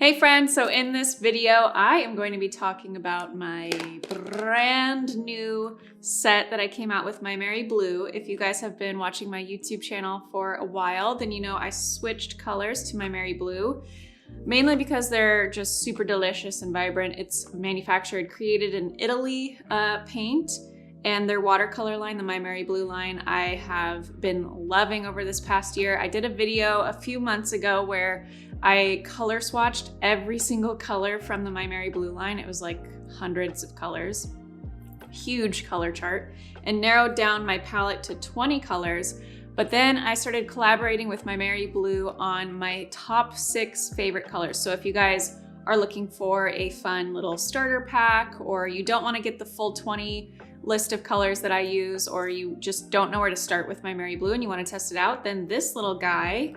Hey friends, so in this video, I am going to be talking about my brand new set that I came out with MaimeriBlu. If you guys have been watching my YouTube channel for a while, then you know I switched colors to MaimeriBlu, mainly because they're just super delicious and vibrant. It's created in Italy paint, and their watercolor line, the MaimeriBlu line, I have been loving over this past year. I did a video a few months ago where I color swatched every single color from the MaimeriBlu line. It was like hundreds of colors, huge color chart, and narrowed down my palette to 20 colors. But then I started collaborating with MaimeriBlu on my top 6 favorite colors. So if you guys are looking for a fun little starter pack, or you don't want to get the full 20 list of colors that I use, or you just don't know where to start with MaimeriBlu and you want to test it out, then this little guy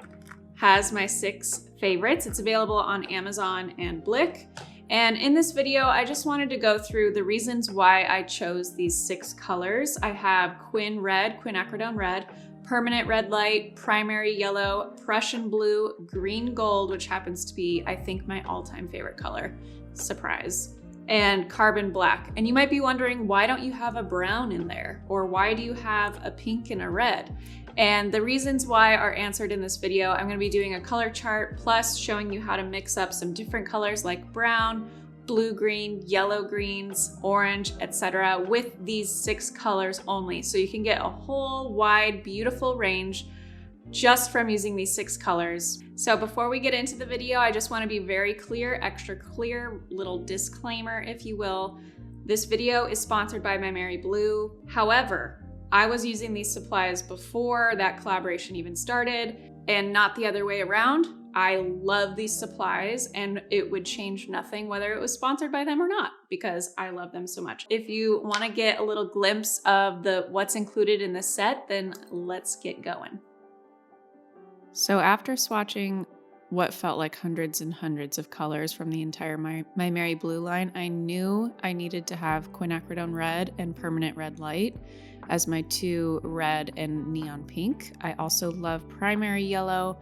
has my 6 favorites. It's available on Amazon and Blick. And in this video, I just wanted to go through the reasons why I chose these 6 colors. I have quinacridone red, permanent red light, primary yellow, Prussian blue, green gold, which happens to be, I think, my all-time favorite color. Surprise. And carbon black. And you might be wondering, why don't you have a brown in there? Or why do you have a pink and a red? And the reasons why are answered in this video. I'm going to be doing a color chart plus showing you how to mix up some different colors like brown, blue-green, yellow greens, orange, etc. with these 6 colors only. So you can get a whole wide, beautiful range just from using these 6 colors. So before we get into the video, I just want to be very clear, extra clear, little disclaimer, if you will. This video is sponsored by MaimeriBlu. However, I was using these supplies before that collaboration even started, and not the other way around. I love these supplies, and it would change nothing whether it was sponsored by them or not, because I love them so much. If you want to get a little glimpse of what's included in this set, then let's get going. So after swatching what felt like hundreds and hundreds of colors from the entire MaimeriBlu line, I knew I needed to have quinacridone red and permanent red light as my 2 red and neon pink. I also love primary yellow,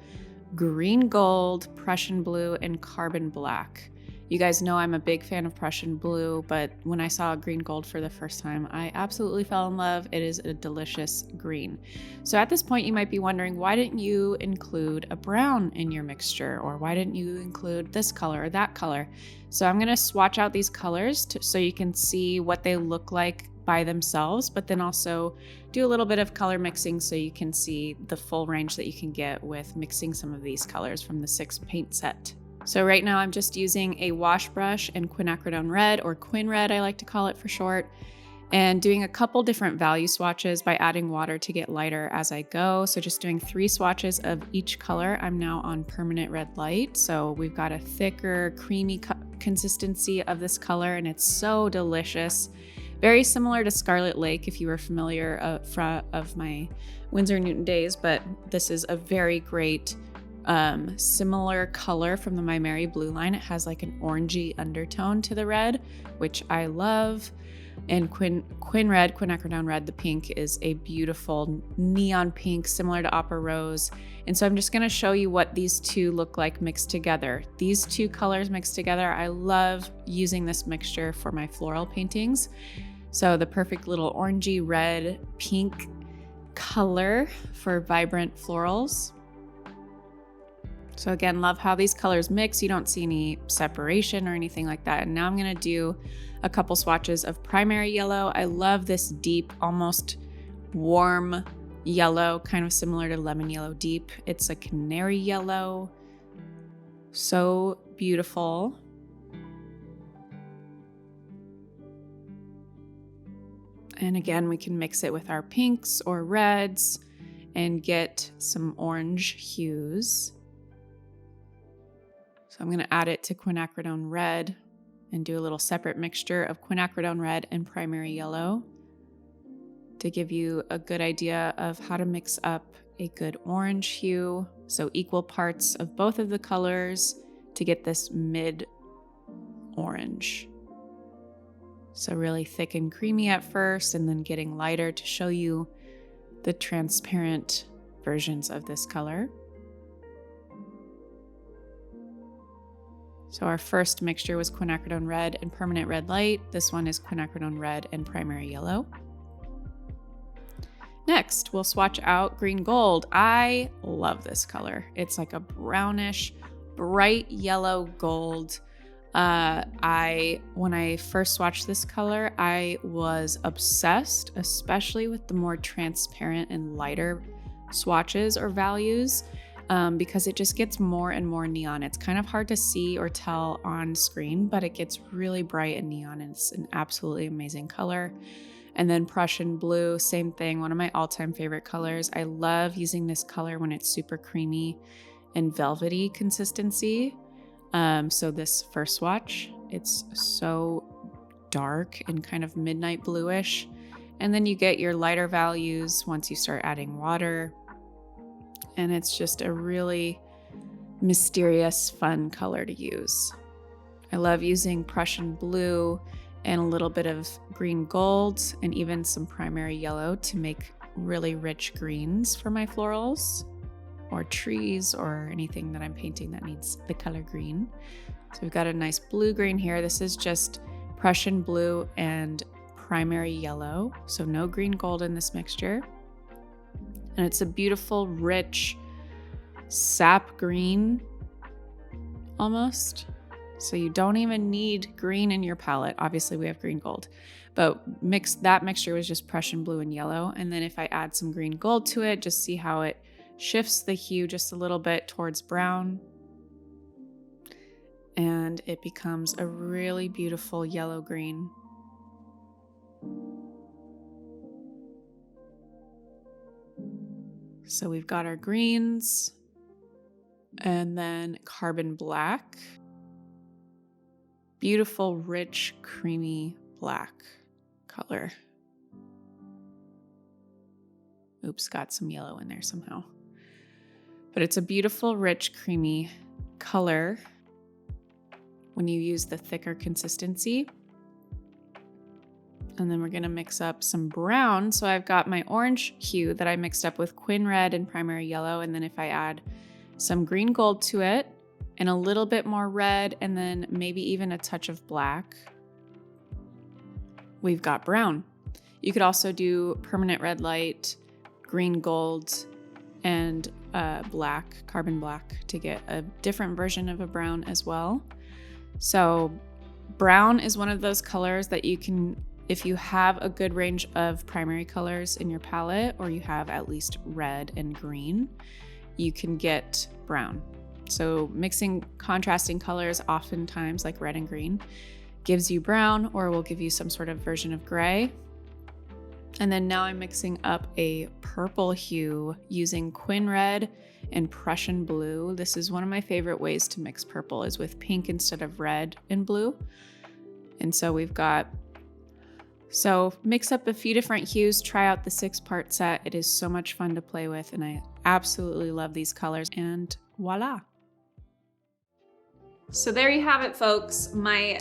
green gold, Prussian blue, and carbon black. You guys know I'm a big fan of Prussian blue, but when I saw green gold for the first time, I absolutely fell in love. It is a delicious green. So at this point, you might be wondering, why didn't you include a brown in your mixture? Or why didn't you include this color or that color? So I'm gonna swatch out these colors so you can see what they look like by themselves, but then also do a little bit of color mixing so you can see the full range that you can get with mixing some of these colors from the 6 paint set. So right now I'm just using a wash brush and quinacridone red, or quin red I like to call it for short, and doing a couple different value swatches by adding water to get lighter as I go. So just doing 3 swatches of each color. I'm now on permanent red light, so we've got a thicker, creamy consistency of this color, and it's so delicious. Very similar to Scarlet Lake, if you were familiar of my Winsor Newton days, but this is a very great similar color from the MaimeriBlu line. It has like an orangey undertone to the red, which I love. And quinacridone red, the pink, is a beautiful neon pink, similar to Opera Rose. And so I'm just going to show you what these 2 look like mixed together. These 2 colors mixed together, I love using this mixture for my floral paintings. So the perfect little orangey red pink color for vibrant florals. So again, love how these colors mix. You don't see any separation or anything like that. And now I'm gonna do a couple swatches of primary yellow. I love this deep, almost warm yellow, kind of similar to lemon yellow deep. It's a canary yellow. So beautiful. And again, we can mix it with our pinks or reds and get some orange hues. So I'm going to add it to quinacridone red and do a little separate mixture of quinacridone red and primary yellow to give you a good idea of how to mix up a good orange hue. So equal parts of both of the colors to get this mid orange. So really thick and creamy at first, and then getting lighter to show you the transparent versions of this color. So our first mixture was quinacridone red and permanent red light. This one is quinacridone red and primary yellow. Next, we'll swatch out green gold. I love this color. It's like a brownish, bright yellow gold. When I first swatched this color, I was obsessed, especially with the more transparent and lighter swatches or values, because it just gets more and more neon. It's kind of hard to see or tell on screen, but it gets really bright and neon, and it's an absolutely amazing color. And then Prussian blue, same thing, one of my all-time favorite colors. I love using this color when it's super creamy and velvety consistency. So this first swatch, it's so dark and kind of midnight bluish. And then you get your lighter values once you start adding water. And it's just a really mysterious, fun color to use. I love using Prussian blue and a little bit of green gold and even some primary yellow to make really rich greens for my florals or trees or anything that I'm painting that needs the color green. So we've got a nice blue green here. This is just Prussian blue and primary yellow, so no green gold in this mixture. And it's a beautiful, rich sap green almost. So you don't even need green in your palette. Obviously we have green gold, but that mixture was just Prussian blue and yellow. And then if I add some green gold to it, just see how it shifts the hue just a little bit towards brown. And it becomes a really beautiful yellow green. So we've got our greens and then carbon black. Beautiful, rich, creamy black color. Oops, got some yellow in there somehow. But it's a beautiful, rich, creamy color when you use the thicker consistency. And then we're gonna mix up some brown. So I've got my orange hue that I mixed up with Quin red and primary yellow. And then if I add some green gold to it and a little bit more red and then maybe even a touch of black, we've got brown. You could also do permanent red light, green gold, and black, carbon black to get a different version of a brown as well. So brown is one of those colors that you can, if you have a good range of primary colors in your palette, or you have at least red and green, you can get brown. So mixing contrasting colors, oftentimes like red and green, gives you brown or will give you some sort of version of gray. And then now I'm mixing up a purple hue using Quin red and Prussian blue. This is one of my favorite ways to mix purple, is with pink instead of red and blue. And so mix up a few different hues, try out the 6-part set. It is so much fun to play with, and I absolutely love these colors, and voila. So there you have it, folks. My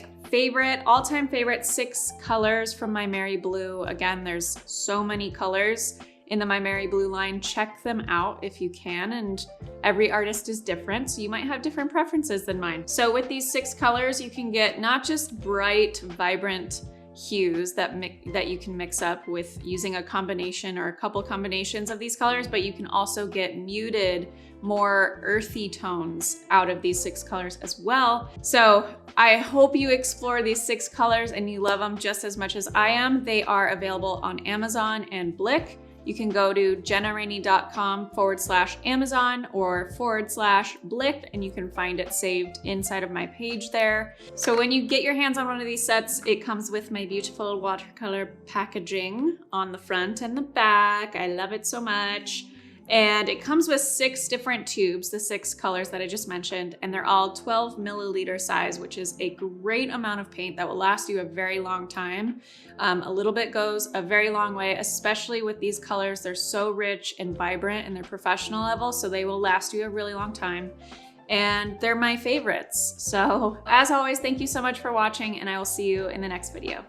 all-time favorite 6 colors from MaimeriBlu. Again, there's so many colors in the MaimeriBlu line. Check them out if you can, and every artist is different, so you might have different preferences than mine. So with these 6 colors, you can get not just bright, vibrant hues that you can mix up with using a combination or a couple combinations of these colors, but you can also get muted, more earthy tones out of these 6 colors as well. So I hope you explore these 6 colors and you love them just as much as I am. They are available on Amazon and Blick. You can go to jennarainey.com/Amazon or /Blick, and you can find it saved inside of my page there. So when you get your hands on one of these sets, it comes with my beautiful watercolor packaging on the front and the back. I love it so much. And it comes with 6 different tubes, the 6 colors that I just mentioned, and they're all 12 milliliter size, which is a great amount of paint that will last you a very long time. A little bit goes a very long way, especially with these colors. They're so rich and vibrant and they're professional level, so they will last you a really long time. And they're my favorites. So as always, thank you so much for watching, and I will see you in the next video.